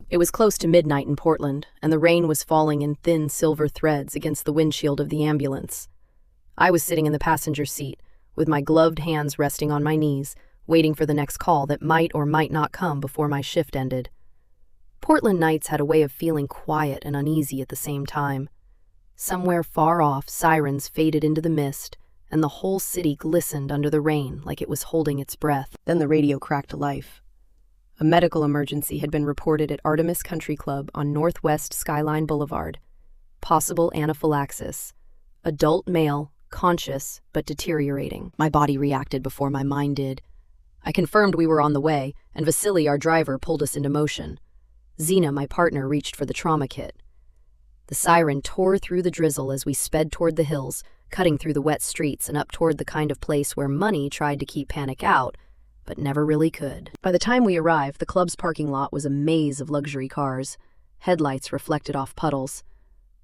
It was close to midnight in Portland, and the rain was falling in thin silver threads against the windshield of the ambulance. I was sitting in the passenger seat, with my gloved hands resting on my knees, waiting for the next call that might or might not come before my shift ended. Portland nights had a way of feeling quiet and uneasy at the same time. Somewhere far off, sirens faded into the mist, and the whole city glistened under the rain like it was holding its breath. Then the radio cracked to life. A medical emergency had been reported at Artemis Country Club on Northwest Skyline Boulevard. Possible anaphylaxis. Adult male, conscious, but deteriorating. My body reacted before my mind did. I confirmed we were on the way, and Vasily, our driver, pulled us into motion. Zena, my partner, reached for the trauma kit. The siren tore through the drizzle as we sped toward the hills, cutting through the wet streets and up toward the kind of place where money tried to keep panic out, but never really could. By the time we arrived, the club's parking lot was a maze of luxury cars. Headlights reflected off puddles.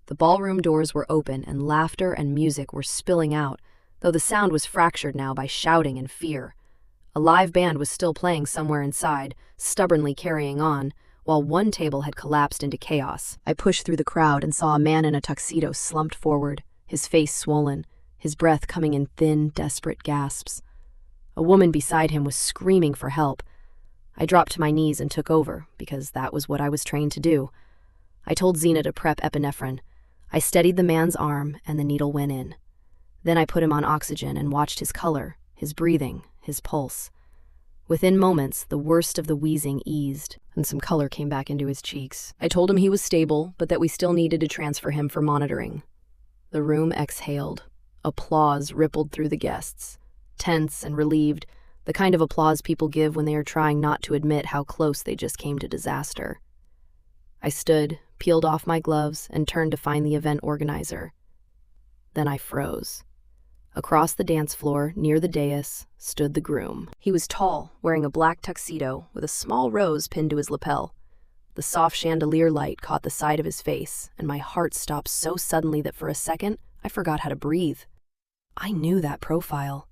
The ballroom doors were open and laughter and music were spilling out, though the sound was fractured now by shouting and fear. A live band was still playing somewhere inside, stubbornly carrying on, while one table had collapsed into chaos. I pushed through the crowd and saw a man in a tuxedo slumped forward, his face swollen, his breath coming in thin, desperate gasps. A woman beside him was screaming for help. I dropped to my knees and took over, because that was what I was trained to do. I told Zena to prep epinephrine. I steadied the man's arm, and the needle went in. Then I put him on oxygen and watched his color, his breathing, his pulse. Within moments, the worst of the wheezing eased, and some color came back into his cheeks. I told him he was stable, but that we still needed to transfer him for monitoring. The room exhaled. Applause rippled through the guests. Tense and relieved, the kind of applause people give when they are trying not to admit how close they just came to disaster. I stood, peeled off my gloves, and turned to find the event organizer. Then I froze. Across the dance floor, near the dais, stood the groom. He was tall, wearing a black tuxedo with a small rose pinned to his lapel. The soft chandelier light caught the side of his face, and my heart stopped so suddenly that for a second, I forgot how to breathe. I knew that profile.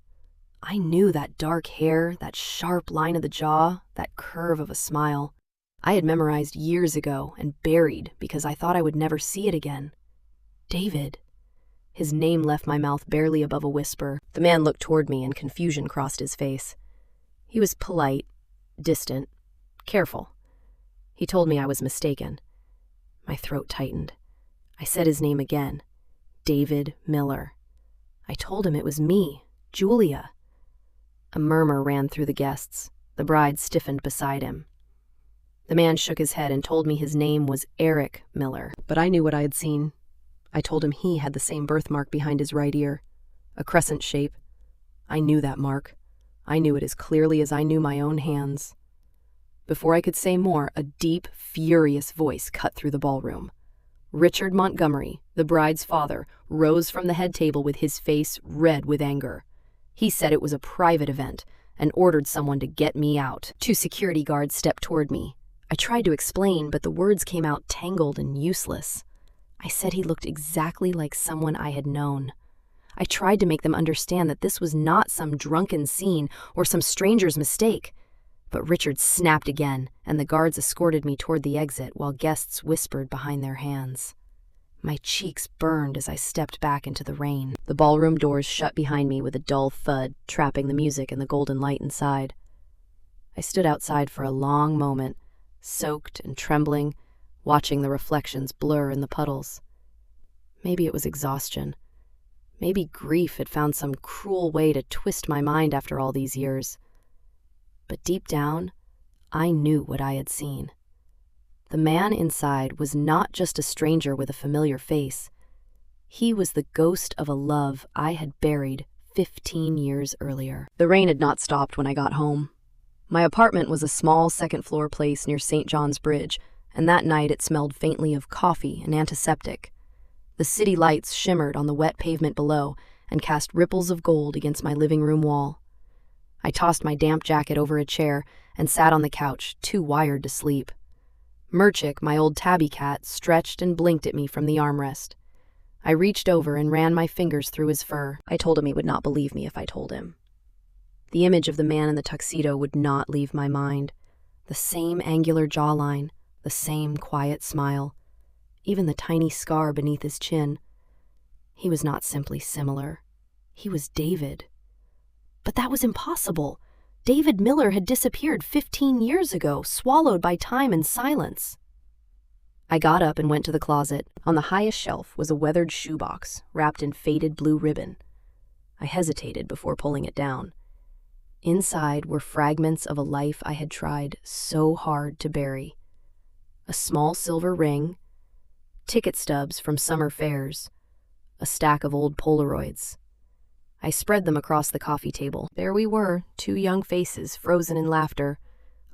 I knew that dark hair, that sharp line of the jaw, that curve of a smile. I had memorized years ago and buried because I thought I would never see it again. David. His name left my mouth barely above a whisper. The man looked toward me and confusion crossed his face. He was polite, distant, careful. He told me I was mistaken. My throat tightened. I said his name again. David Miller. I told him it was me, Julia. A murmur ran through the guests. The bride stiffened beside him. The man shook his head and told me his name was Eric Miller. But I knew what I had seen. I told him he had the same birthmark behind his right ear, a crescent shape. I knew that mark. I knew it as clearly as I knew my own hands. Before I could say more, a deep, furious voice cut through the ballroom. Richard Montgomery, the bride's father, rose from the head table with his face red with anger. He said it was a private event and ordered someone to get me out. 2 security guards stepped toward me. I tried to explain, but the words came out tangled and useless. I said he looked exactly like someone I had known. I tried to make them understand that this was not some drunken scene or some stranger's mistake. But Richard snapped again, and the guards escorted me toward the exit while guests whispered behind their hands. My cheeks burned as I stepped back into the rain. The ballroom doors shut behind me with a dull thud, trapping the music and the golden light inside. I stood outside for a long moment, soaked and trembling, watching the reflections blur in the puddles. Maybe it was exhaustion. Maybe grief had found some cruel way to twist my mind after all these years. But deep down, I knew what I had seen. The man inside was not just a stranger with a familiar face. He was the ghost of a love I had buried 15 years earlier. The rain had not stopped when I got home. My apartment was a small second-floor place near St. John's Bridge, and that night it smelled faintly of coffee and antiseptic. The city lights shimmered on the wet pavement below and cast ripples of gold against my living room wall. I tossed my damp jacket over a chair and sat on the couch, too wired to sleep. Merchick, my old tabby cat, stretched and blinked at me from the armrest. I reached over and ran my fingers through his fur. I told him he would not believe me if I told him. The image of the man in the tuxedo would not leave my mind. The same angular jawline, the same quiet smile, even the tiny scar beneath his chin. He was not simply similar. He was David. But that was impossible. David Miller had disappeared 15 years ago, swallowed by time and silence. I got up and went to the closet. On the highest shelf was a weathered shoebox wrapped in faded blue ribbon. I hesitated before pulling it down. Inside were fragments of a life I had tried so hard to bury. A small silver ring, ticket stubs from summer fairs, a stack of old Polaroids. I spread them across the coffee table. There we were, two young faces frozen in laughter.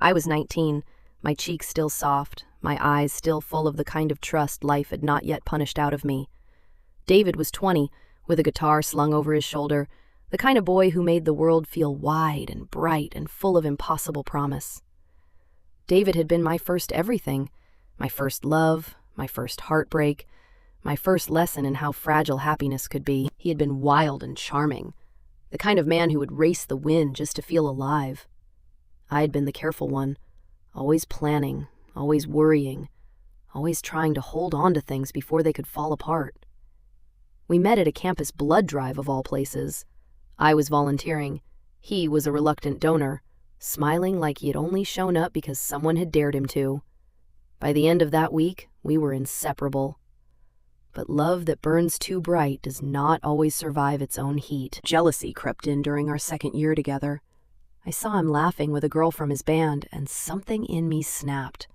I was 19, my cheeks still soft, my eyes still full of the kind of trust life had not yet punished out of me. David was 20, with a guitar slung over his shoulder, the kind of boy who made the world feel wide and bright and full of impossible promise. David had been my first everything, my first love, my first heartbreak, my first lesson in how fragile happiness could be. He had been wild and charming, the kind of man who would race the wind just to feel alive. I had been the careful one, always planning, always worrying, always trying to hold on to things before they could fall apart. We met at a campus blood drive of all places. I was volunteering. He was a reluctant donor, smiling like he had only shown up because someone had dared him to. By the end of that week, we were inseparable. But love that burns too bright does not always survive its own heat. Jealousy crept in during our second year together. I saw him laughing with a girl from his band, and something in me snapped.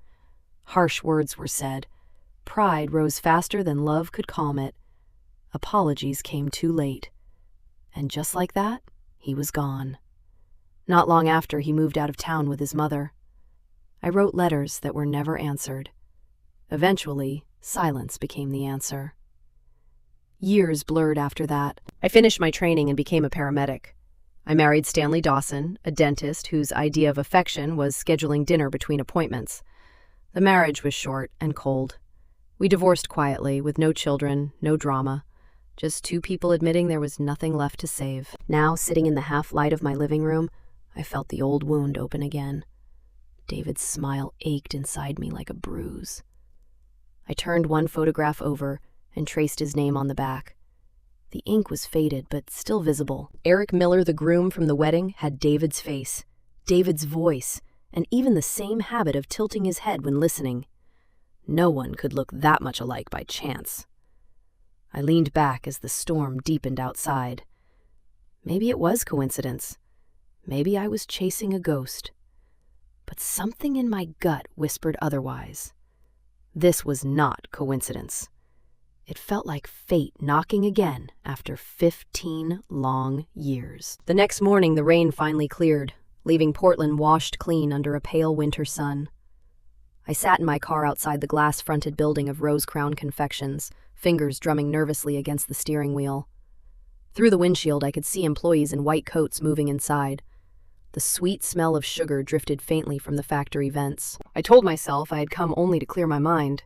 Harsh words were said. Pride rose faster than love could calm it. Apologies came too late. And just like that, he was gone. Not long after, he moved out of town with his mother. I wrote letters that were never answered. Eventually, silence became the answer. Years blurred after that. I finished my training and became a paramedic. I married Stanley Dawson, a dentist whose idea of affection was scheduling dinner between appointments. The marriage was short and cold. We divorced quietly, with no children, no drama. Just two people admitting there was nothing left to save. Now, sitting in the half-light of my living room, I felt the old wound open again. David's smile ached inside me like a bruise. I turned one photograph over and traced his name on the back. The ink was faded, but still visible. Eric Miller, the groom from the wedding, had David's face, David's voice, and even the same habit of tilting his head when listening. No one could look that much alike by chance. I leaned back as the storm deepened outside. Maybe it was coincidence. Maybe I was chasing a ghost. But something in my gut whispered otherwise. This was not coincidence. It felt like fate knocking again after 15 long years. The next morning, the rain finally cleared, leaving Portland washed clean under a pale winter sun. I sat in my car outside the glass-fronted building of Rose Crown Confections, fingers drumming nervously against the steering wheel. Through the windshield, I could see employees in white coats moving inside. The sweet smell of sugar drifted faintly from the factory vents. I told myself I had come only to clear my mind.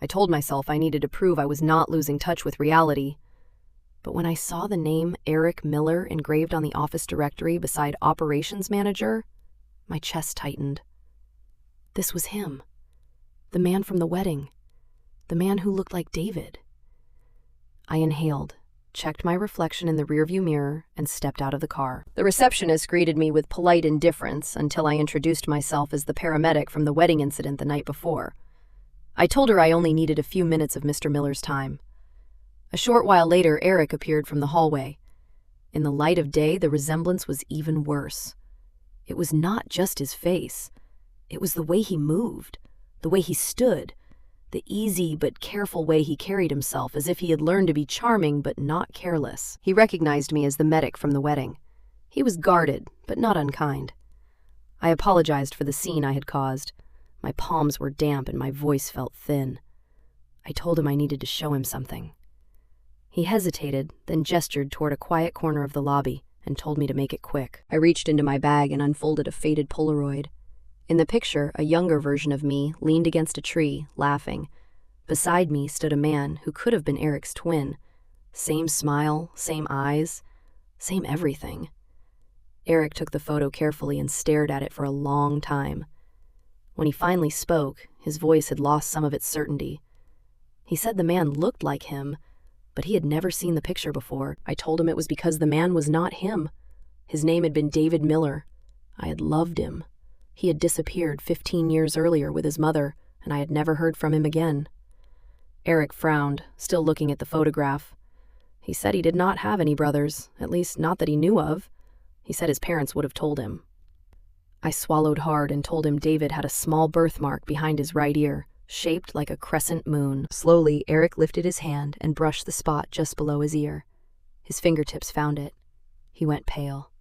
I told myself I needed to prove I was not losing touch with reality. But when I saw the name Eric Miller engraved on the office directory beside Operations Manager, my chest tightened. This was him. The man from the wedding. The man who looked like David. I inhaled, checked my reflection in the rearview mirror, and stepped out of the car. The receptionist greeted me with polite indifference until I introduced myself as the paramedic from the wedding incident the night before. I told her I only needed a few minutes of Mr. Miller's time. A short while later, Eric appeared from the hallway. In the light of day, the resemblance was even worse. It was not just his face. It was the way he moved, the way he stood, the easy but careful way he carried himself, as if he had learned to be charming but not careless. He recognized me as the medic from the wedding. He was guarded, but not unkind. I apologized for the scene I had caused. My palms were damp and my voice felt thin. I told him I needed to show him something. He hesitated, then gestured toward a quiet corner of the lobby and told me to make it quick. I reached into my bag and unfolded a faded Polaroid. In the picture, a younger version of me leaned against a tree, laughing. Beside me stood a man who could have been Eric's twin. Same smile, same eyes, same everything. Eric took the photo carefully and stared at it for a long time. When he finally spoke, his voice had lost some of its certainty. He said the man looked like him, but he had never seen the picture before. I told him it was because the man was not him. His name had been David Miller. I had loved him. He had disappeared 15 years earlier with his mother, and I had never heard from him again. Eric frowned, still looking at the photograph. He said he did not have any brothers, at least not that he knew of. He said his parents would have told him. I swallowed hard and told him David had a small birthmark behind his right ear, shaped like a crescent moon. Slowly, Eric lifted his hand and brushed the spot just below his ear. His fingertips found it. He went pale.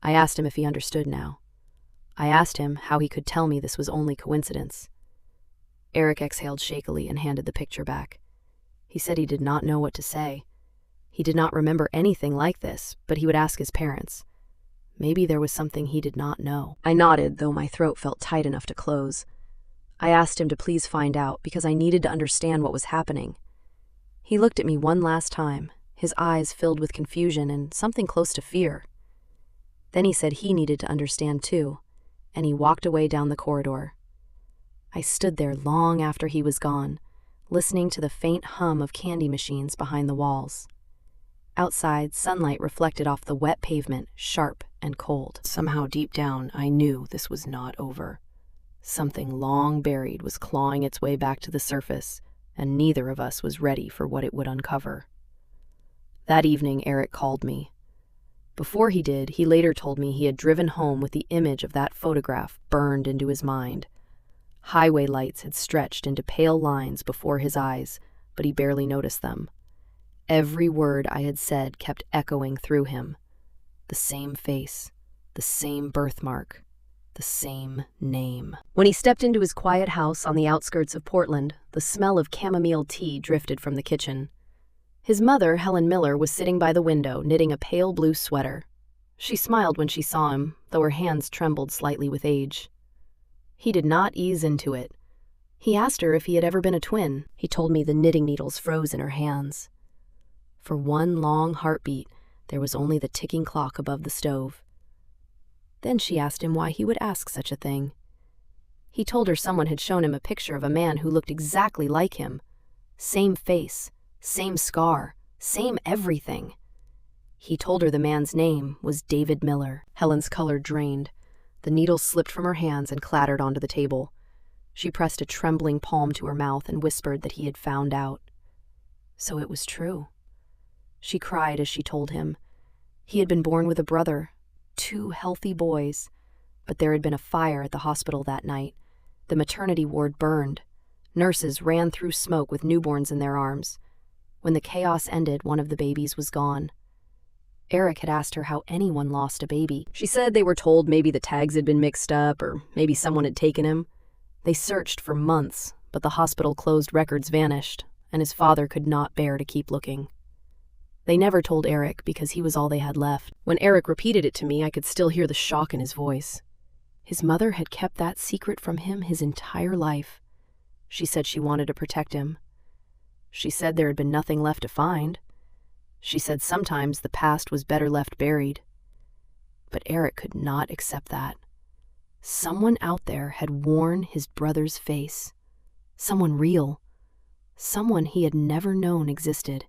I asked him if he understood now. I asked him how he could tell me this was only coincidence. Eric exhaled shakily and handed the picture back. He said he did not know what to say. He did not remember anything like this, but he would ask his parents. Maybe there was something he did not know. I nodded, though my throat felt tight enough to close. I asked him to please find out, because I needed to understand what was happening. He looked at me one last time, his eyes filled with confusion and something close to fear. Then he said he needed to understand too, and he walked away down the corridor. I stood there long after he was gone, listening to the faint hum of candy machines behind the walls. Outside, sunlight reflected off the wet pavement, sharp and cold. Somehow deep down, I knew this was not over. Something long buried was clawing its way back to the surface, and neither of us was ready for what it would uncover. That evening, Eric called me. Before he did, he later told me he had driven home with the image of that photograph burned into his mind. Highway lights had stretched into pale lines before his eyes, but he barely noticed them. Every word I had said kept echoing through him. The same face, the same birthmark, the same name. When he stepped into his quiet house on the outskirts of Portland, the smell of chamomile tea drifted from the kitchen. His mother, Helen Miller, was sitting by the window, knitting a pale blue sweater. She smiled when she saw him, though her hands trembled slightly with age. He did not ease into it. He asked her if he had ever been a twin. He told me the knitting needles froze in her hands. For one long heartbeat, there was only the ticking clock above the stove. Then she asked him why he would ask such a thing. He told her someone had shown him a picture of a man who looked exactly like him. Same face, same scar, same everything. He told her the man's name was David Miller. Helen's color drained. The needles slipped from her hands and clattered onto the table. She pressed a trembling palm to her mouth and whispered that he had found out. So it was true. She cried as she told him. He had been born with a brother, 2 healthy boys, but there had been a fire at the hospital that night. The maternity ward burned. Nurses ran through smoke with newborns in their arms. When the chaos ended, one of the babies was gone. Eric had asked her how anyone lost a baby. She said they were told maybe the tags had been mixed up or maybe someone had taken him. They searched for months, but the hospital closed records vanished, and his father could not bear to keep looking. They never told Eric because he was all they had left. When Eric repeated it to me, I could still hear the shock in his voice. His mother had kept that secret from him his entire life. She said she wanted to protect him. She said there had been nothing left to find. She said sometimes the past was better left buried. But Eric could not accept that. Someone out there had worn his brother's face. Someone real. Someone he had never known existed.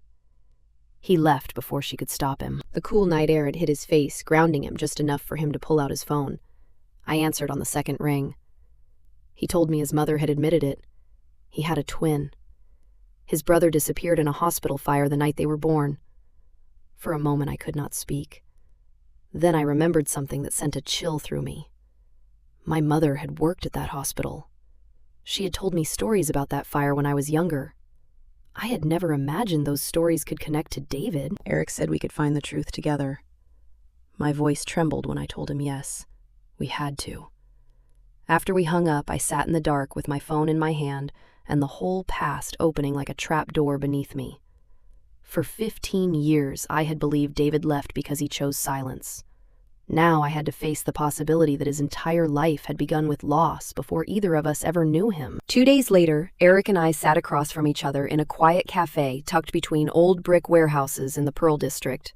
He left before she could stop him. The cool night air had hit his face, grounding him just enough for him to pull out his phone. I answered on the second ring. He told me his mother had admitted it. He had a twin. His brother disappeared in a hospital fire the night they were born. For a moment I could not speak. Then I remembered something that sent a chill through me. My mother had worked at that hospital. She had told me stories about that fire when I was younger. I had never imagined those stories could connect to David. Eric said we could find the truth together. My voice trembled when I told him yes. We had to. After we hung up, I sat in the dark with my phone in my hand and the whole past opening like a trap door beneath me. For 15 years, I had believed David left because he chose silence. Now I had to face the possibility that his entire life had begun with loss before either of us ever knew him. 2 days later, Eric and I sat across from each other in a quiet cafe tucked between old brick warehouses in the Pearl District.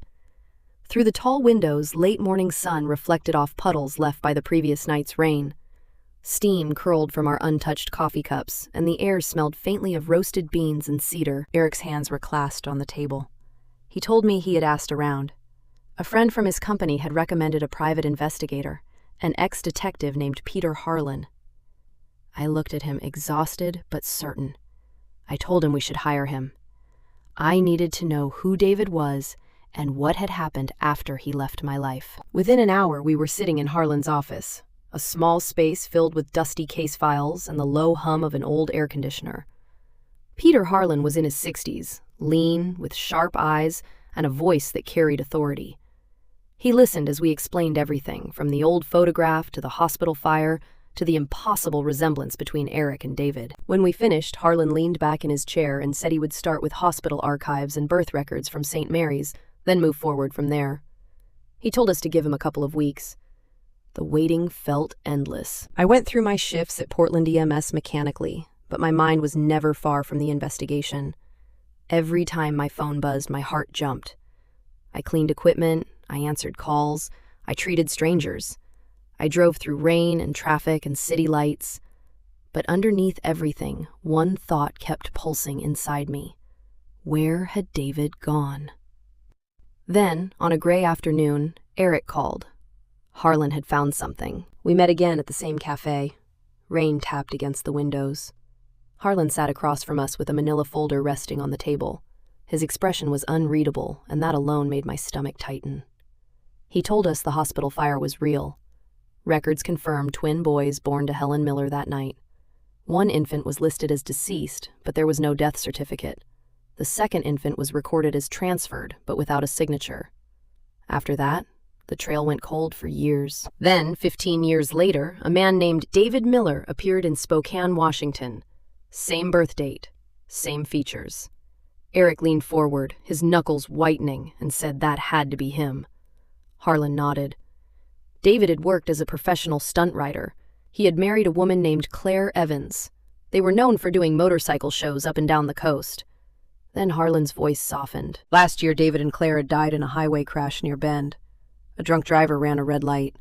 Through the tall windows, late morning sun reflected off puddles left by the previous night's rain. Steam curled from our untouched coffee cups, and the air smelled faintly of roasted beans and cedar. Eric's hands were clasped on the table. He told me he had asked around. A friend from his company had recommended a private investigator, an ex-detective named Peter Harlan. I looked at him, exhausted but certain. I told him we should hire him. I needed to know who David was and what had happened after he left my life. Within an hour, we were sitting in Harlan's office, a small space filled with dusty case files and the low hum of an old air conditioner. Peter Harlan was in his 60s, lean, with sharp eyes and a voice that carried authority. He listened as we explained everything, from the old photograph to the hospital fire to the impossible resemblance between Eric and David. When we finished, Harlan leaned back in his chair and said he would start with hospital archives and birth records from St. Mary's, then move forward from there. He told us to give him a couple of weeks. The waiting felt endless. I went through my shifts at Portland EMS mechanically, but my mind was never far from the investigation. Every time my phone buzzed, my heart jumped. I cleaned equipment, I answered calls, I treated strangers. I drove through rain and traffic and city lights. But underneath everything, one thought kept pulsing inside me. Where had David gone? Then, on a gray afternoon, Eric called. Harlan had found something. We met again at the same cafe. Rain tapped against the windows. Harlan sat across from us with a manila folder resting on the table. His expression was unreadable, and that alone made my stomach tighten. He told us the hospital fire was real. Records confirmed twin boys born to Helen Miller that night. One infant was listed as deceased, but there was no death certificate. The second infant was recorded as transferred, but without a signature. After that, the trail went cold for years. Then, 15 years later, a man named David Miller appeared in Spokane, Washington. Same birth date, same features. Eric leaned forward, his knuckles whitening, and said that had to be him. Harlan nodded. David had worked as a professional stunt rider. He had married a woman named Claire Evans. They were known for doing motorcycle shows up and down the coast. Then Harlan's voice softened. Last year, David and Claire had died in a highway crash near Bend. A drunk driver ran a red light.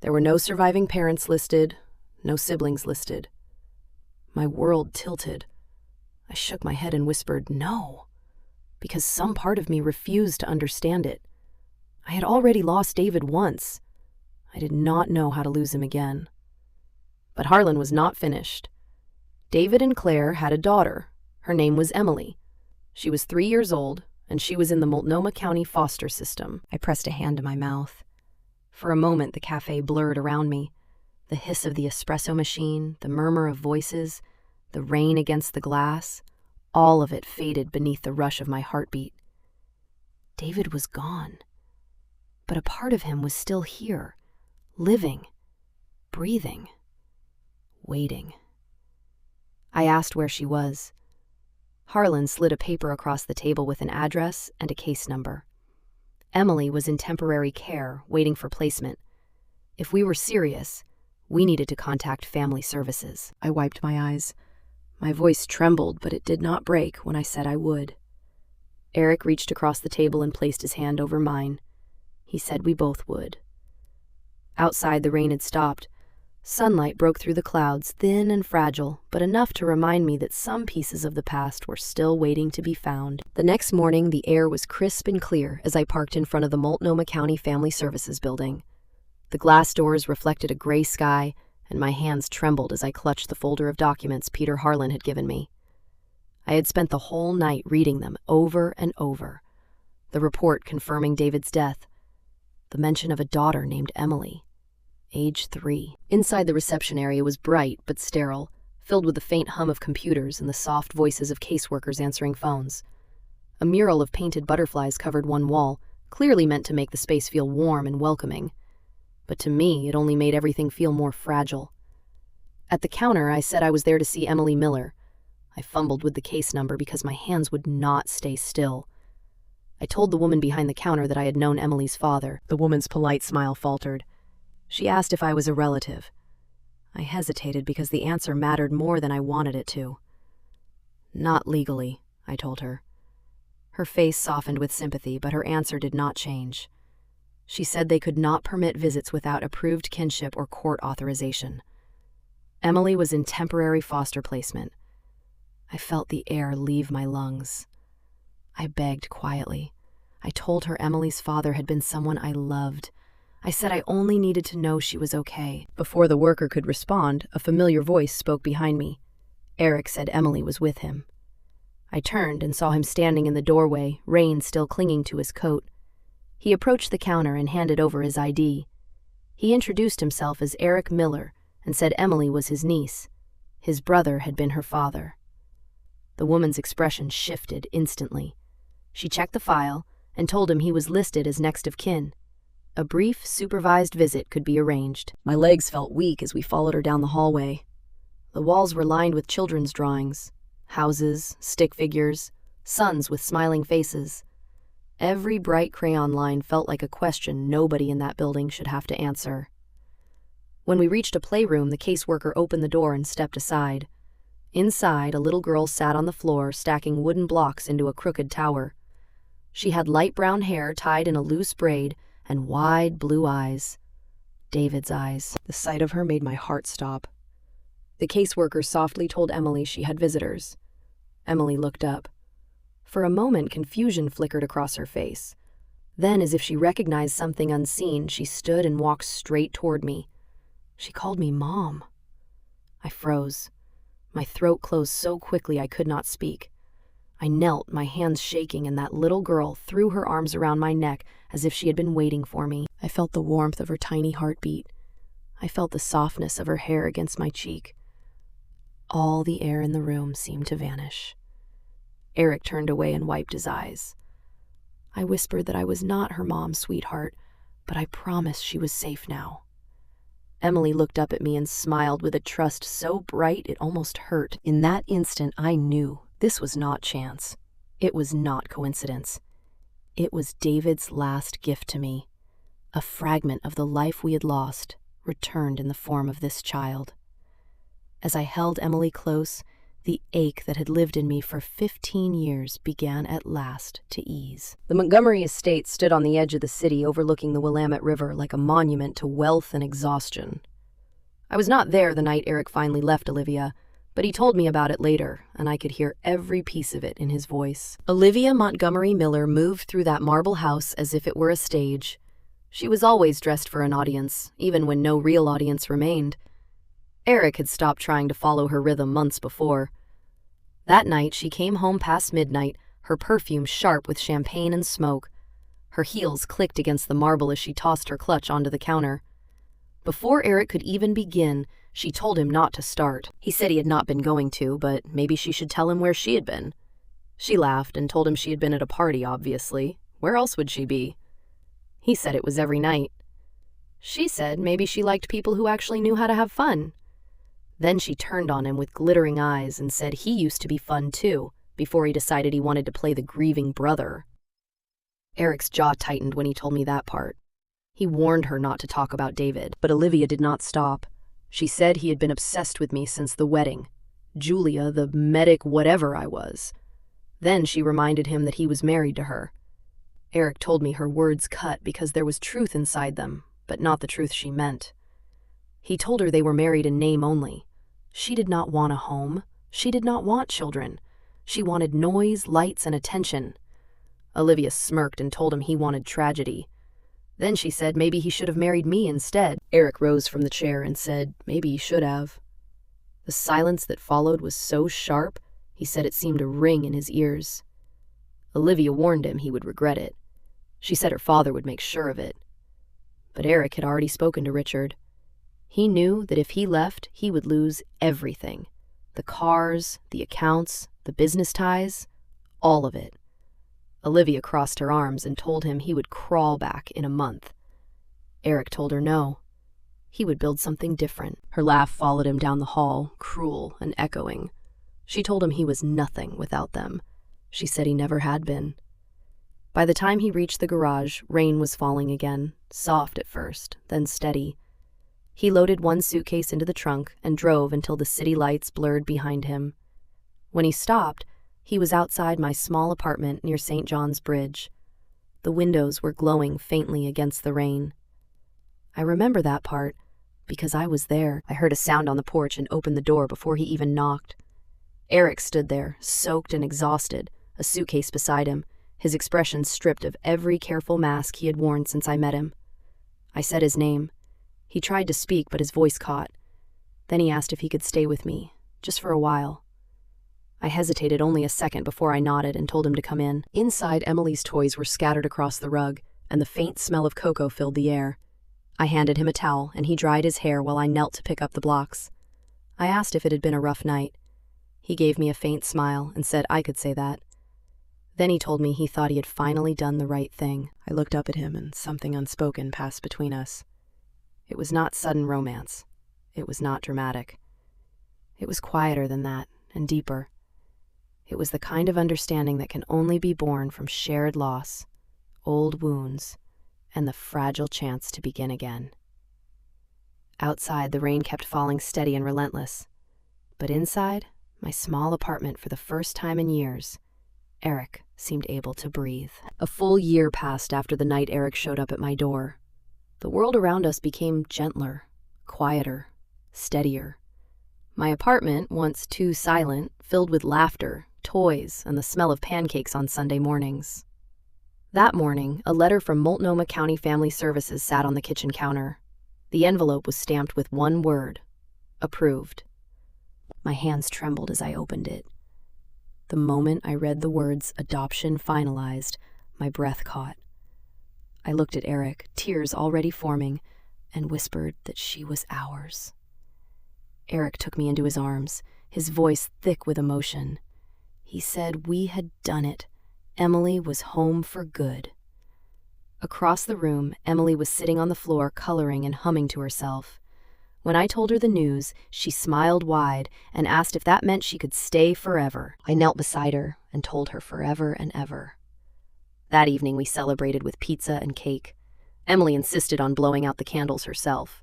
There were no surviving parents listed, no siblings listed. My world tilted. I shook my head and whispered, no, because some part of me refused to understand it. I had already lost David once. I did not know how to lose him again. But Harlan was not finished. David and Claire had a daughter. Her name was Emily. She was 3 years old, and she was in the Multnomah County foster system. I pressed a hand to my mouth. For a moment, the cafe blurred around me. The hiss of the espresso machine, the murmur of voices, the rain against the glass, all of it faded beneath the rush of my heartbeat. David was gone, but a part of him was still here, living, breathing, waiting. I asked where she was. Harlan slid a paper across the table with an address and a case number. Emily was in temporary care, waiting for placement. If we were serious, we needed to contact family services. I wiped my eyes. My voice trembled, but it did not break when I said I would. Eric reached across the table and placed his hand over mine. He said we both would. Outside, the rain had stopped. Sunlight broke through the clouds, thin and fragile, but enough to remind me that some pieces of the past were still waiting to be found. The next morning, the air was crisp and clear as I parked in front of the Multnomah County Family Services building. The glass doors reflected a gray sky, and my hands trembled as I clutched the folder of documents Peter Harlan had given me. I had spent the whole night reading them over and over. The report confirming David's death. The mention of a daughter named Emily. Age 3. Inside the reception area was bright but sterile, filled with the faint hum of computers and the soft voices of caseworkers answering phones. A mural of painted butterflies covered one wall, clearly meant to make the space feel warm and welcoming. But to me, it only made everything feel more fragile. At the counter, I said I was there to see Emily Miller. I fumbled with the case number because my hands would not stay still. I told the woman behind the counter that I had known Emily's father. The woman's polite smile faltered. She asked if I was a relative. I hesitated because the answer mattered more than I wanted it to. Not legally, I told her. Her face softened with sympathy, but her answer did not change. She said they could not permit visits without approved kinship or court authorization. Emily was in temporary foster placement. I felt the air leave my lungs. I begged quietly. I told her Emily's father had been someone I loved. I said I only needed to know she was okay. Before the worker could respond, a familiar voice spoke behind me. Eric said Emily was with him. I turned and saw him standing in the doorway, Rain still clinging to his coat. He approached the counter and handed over his ID. He introduced himself as Eric Miller and said Emily was his niece. His brother had been her father. The woman's expression shifted instantly. She checked the file and told him he was listed as next of kin. A brief, supervised visit could be arranged. My legs felt weak as we followed her down the hallway. The walls were lined with children's drawings, houses, stick figures, suns with smiling faces. Every bright crayon line felt like a question nobody in that building should have to answer. When we reached a playroom, the caseworker opened the door and stepped aside. Inside, a little girl sat on the floor, stacking wooden blocks into a crooked tower. She had light brown hair tied in a loose braid and wide blue eyes. David's eyes. The sight of her made my heart stop. The caseworker softly told Emily she had visitors. Emily looked up. For a moment, confusion flickered across her face. Then, as if she recognized something unseen, she stood and walked straight toward me. She called me Mom. I froze. My throat closed so quickly I could not speak. I knelt, my hands shaking, and that little girl threw her arms around my neck as if she had been waiting for me. I felt the warmth of her tiny heartbeat. I felt the softness of her hair against my cheek. All the air in the room seemed to vanish. Eric turned away and wiped his eyes. I whispered that I was not her mom's sweetheart, but I promised she was safe now. Emily looked up at me and smiled with a trust so bright it almost hurt. In that instant, I knew this was not chance. It was not coincidence. It was David's last gift to me, a fragment of the life we had lost, returned in the form of this child. As I held Emily close, the ache that had lived in me for 15 years began at last to ease. The Montgomery estate stood on the edge of the city overlooking the Willamette River like a monument to wealth and exhaustion. I was not there the night Eric finally left Olivia, but he told me about it later, and I could hear every piece of it in his voice. Olivia Montgomery Miller moved through that marble house as if it were a stage. She was always dressed for an audience, even when no real audience remained. Eric had stopped trying to follow her rhythm months before. That night, she came home past midnight, her perfume sharp with champagne and smoke. Her heels clicked against the marble as she tossed her clutch onto the counter. Before Eric could even begin, she told him not to start. He said he had not been going to, but maybe she should tell him where she had been. She laughed and told him she had been at a party, obviously. Where else would she be? He said it was every night. She said maybe she liked people who actually knew how to have fun. Then she turned on him with glittering eyes and said he used to be fun too, before he decided he wanted to play the grieving brother. Eric's jaw tightened when he told me that part. He warned her not to talk about David, but Olivia did not stop. She said he had been obsessed with me since the wedding. Julia, the medic whatever I was. Then she reminded him that he was married to her. Eric told me her words cut because there was truth inside them, but not the truth she meant. He told her they were married in name only. She did not want a home. She did not want children. She wanted noise, lights, and attention. Olivia smirked and told him he wanted tragedy. Then she said maybe he should have married me instead. Eric rose from the chair and said maybe he should have. The silence that followed was so sharp, he said it seemed to ring in his ears. Olivia warned him he would regret it. She said her father would make sure of it. But Eric had already spoken to Richard. He knew that if he left, he would lose everything. The cars, the accounts, the business ties, all of it. Olivia crossed her arms and told him he would crawl back in a month. Eric told her no. He would build something different. Her laugh followed him down the hall, cruel and echoing. She told him he was nothing without them. She said he never had been. By the time he reached the garage, rain was falling again, soft at first, then steady. He loaded one suitcase into the trunk and drove until the city lights blurred behind him. When he stopped, he was outside my small apartment near St. John's Bridge. The windows were glowing faintly against the rain. I remember that part, Because I was there. I heard a sound on the porch and opened the door before he even knocked. Eric stood there, soaked and exhausted, a suitcase beside him, his expression stripped of every careful mask he had worn since I met him. I said his name. He tried to speak, but his voice caught. Then he asked if he could stay with me, just for a while. I hesitated only a second before I nodded and told him to come in. Inside, Emily's toys were scattered across the rug, and the faint smell of cocoa filled the air. I handed him a towel, and he dried his hair while I knelt to pick up the blocks. I asked if it had been a rough night. He gave me a faint smile and said I could say that. Then he told me he thought he had finally done the right thing. I looked up at him, and something unspoken passed between us. It was not sudden romance. It was not dramatic. It was quieter than that, and deeper. It was the kind of understanding that can only be born from shared loss, old wounds, and the fragile chance to begin again. Outside, the rain kept falling steady and relentless. But inside, my small apartment, for the first time in years, Eric seemed able to breathe. A full year passed after the night Eric showed up at my door. The world around us became gentler, quieter, steadier. My apartment, once too silent, filled with laughter, toys, and the smell of pancakes on Sunday mornings. That morning, a letter from Multnomah County Family Services sat on the kitchen counter. The envelope was stamped with one word: approved. My hands trembled as I opened it. The moment I read the words adoption finalized, my breath caught. I looked at Eric, tears already forming, and whispered that she was ours. Eric took me into his arms, his voice thick with emotion. He said we had done it. Emily was home for good. Across the room, Emily was sitting on the floor, coloring and humming to herself. When I told her the news, she smiled wide and asked if that meant she could stay forever. I knelt beside her and told her forever and ever. That evening we celebrated with pizza and cake. Emily insisted on blowing out the candles herself.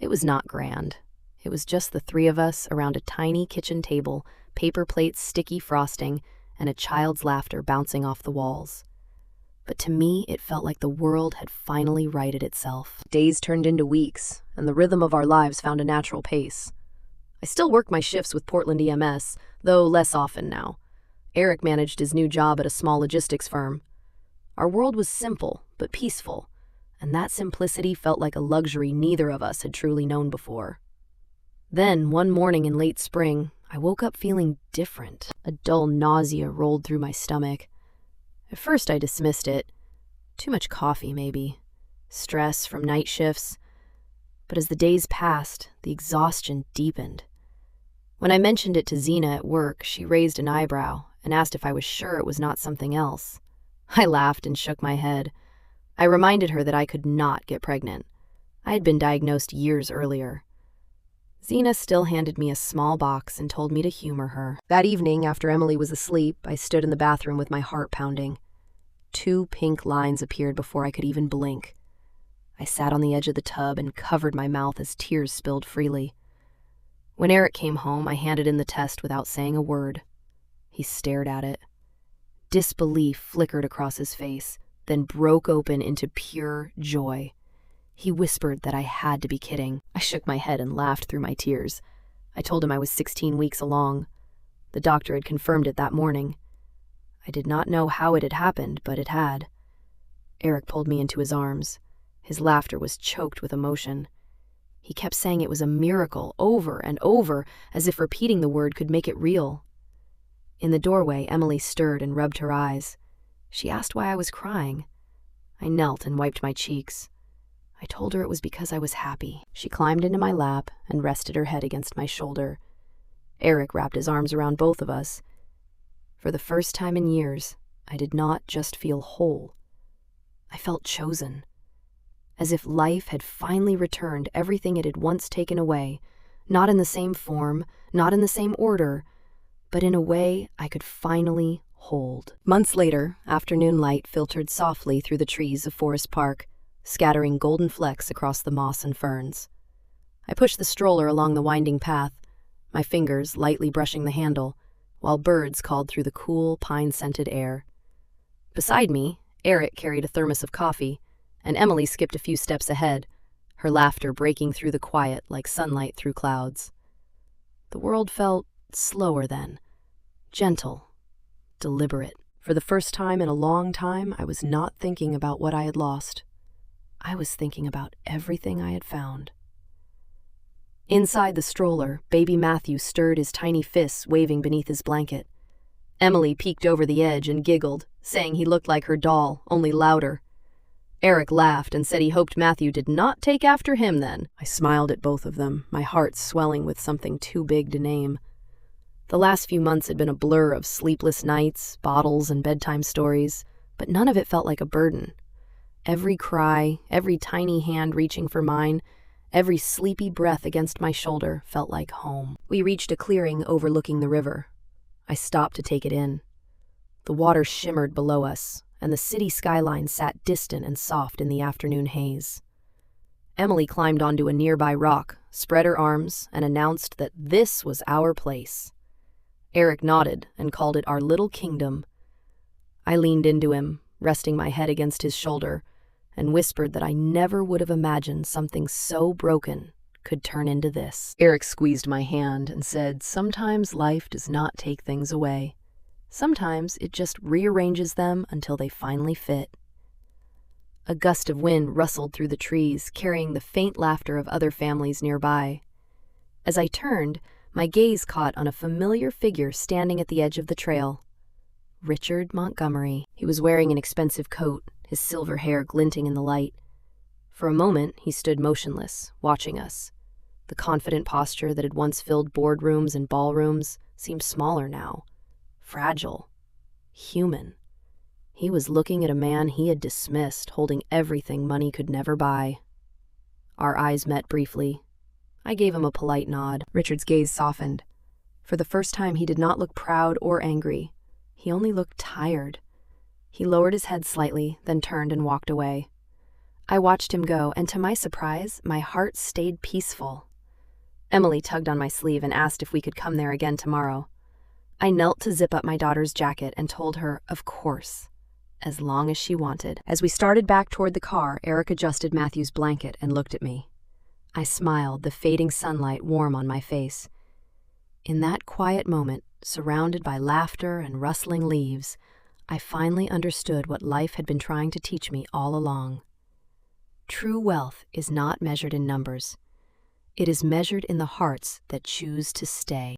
It was not grand. It was just the three of us around a tiny kitchen table, paper plates, sticky frosting, and a child's laughter bouncing off the walls. But to me, it felt like the world had finally righted itself. Days turned into weeks, and the rhythm of our lives found a natural pace. I still worked my shifts with Portland EMS, though less often now. Eric managed his new job at a small logistics firm. Our world was simple, but peaceful, and that simplicity felt like a luxury neither of us had truly known before. Then, one morning in late spring, I woke up feeling different. A dull nausea rolled through my stomach. At first I dismissed it. Too much coffee, maybe. Stress from night shifts. But as the days passed, the exhaustion deepened. When I mentioned it to Zena at work, she raised an eyebrow and asked if I was sure it was not something else. I laughed and shook my head. I reminded her that I could not get pregnant. I had been diagnosed years earlier. Zena still handed me a small box and told me to humor her. That evening, after Emily was asleep, I stood in the bathroom with my heart pounding. 2 pink lines appeared before I could even blink. I sat on the edge of the tub and covered my mouth as tears spilled freely. When Eric came home, I handed in the test without saying a word. He stared at it. Disbelief flickered across his face, then broke open into pure joy. He whispered that I had to be kidding. I shook my head and laughed through my tears. I told him I was 16 weeks along. The doctor had confirmed it that morning. I did not know how it had happened, but it had. Eric pulled me into his arms. His laughter was choked with emotion. He kept saying it was a miracle over and over, as if repeating the word could make it real. In the doorway, Emily stirred and rubbed her eyes. She asked why I was crying. I knelt and wiped my cheeks. I told her it was because I was happy. She climbed into my lap and rested her head against my shoulder. Eric wrapped his arms around both of us. For the first time in years, I did not just feel whole. I felt chosen. As if life had finally returned everything it had once taken away, not in the same form, not in the same order, but in a way I could finally hold. Months later, afternoon light filtered softly through the trees of Forest Park, scattering golden flecks across the moss and ferns. I pushed the stroller along the winding path, my fingers lightly brushing the handle, while birds called through the cool, pine-scented air. Beside me, Eric carried a thermos of coffee, and Emily skipped a few steps ahead, her laughter breaking through the quiet like sunlight through clouds. The world felt slower then, gentle, deliberate. For the first time in a long time, I was not thinking about what I had lost. I was thinking about everything I had found. Inside the stroller, baby Matthew stirred his tiny fists, waving beneath his blanket. Emily peeked over the edge and giggled, saying he looked like her doll, only louder. Eric laughed and said he hoped Matthew did not take after him then. I smiled at both of them, my heart swelling with something too big to name. The last few months had been a blur of sleepless nights, bottles, and bedtime stories, but none of it felt like a burden. Every cry, every tiny hand reaching for mine, every sleepy breath against my shoulder felt like home. We reached a clearing overlooking the river. I stopped to take it in. The water shimmered below us, and the city skyline sat distant and soft in the afternoon haze. Emily climbed onto a nearby rock, spread her arms, and announced that this was our place. Eric nodded and called it our little kingdom. I leaned into him, resting my head against his shoulder, and whispered that I never would have imagined something so broken could turn into this. Eric squeezed my hand and said, "Sometimes life does not take things away. Sometimes it just rearranges them until they finally fit." A gust of wind rustled through the trees, carrying the faint laughter of other families nearby. As I turned, my gaze caught on a familiar figure standing at the edge of the trail. Richard Montgomery. He was wearing an expensive coat, his silver hair glinting in the light. For a moment, he stood motionless, watching us. The confident posture that had once filled boardrooms and ballrooms seemed smaller now, fragile, human. He was looking at a man he had dismissed, holding everything money could never buy. Our eyes met briefly. I gave him a polite nod. Richard's gaze softened. For the first time, he did not look proud or angry. He only looked tired. He lowered his head slightly, then turned and walked away. I watched him go, and to my surprise, my heart stayed peaceful. Emily tugged on my sleeve and asked if we could come there again tomorrow. I knelt to zip up my daughter's jacket and told her, of course, as long as she wanted. As we started back toward the car, Eric adjusted Matthew's blanket and looked at me. I smiled, the fading sunlight warm on my face. In that quiet moment, surrounded by laughter and rustling leaves, I finally understood what life had been trying to teach me all along. True wealth is not measured in numbers. It is measured in the hearts that choose to stay.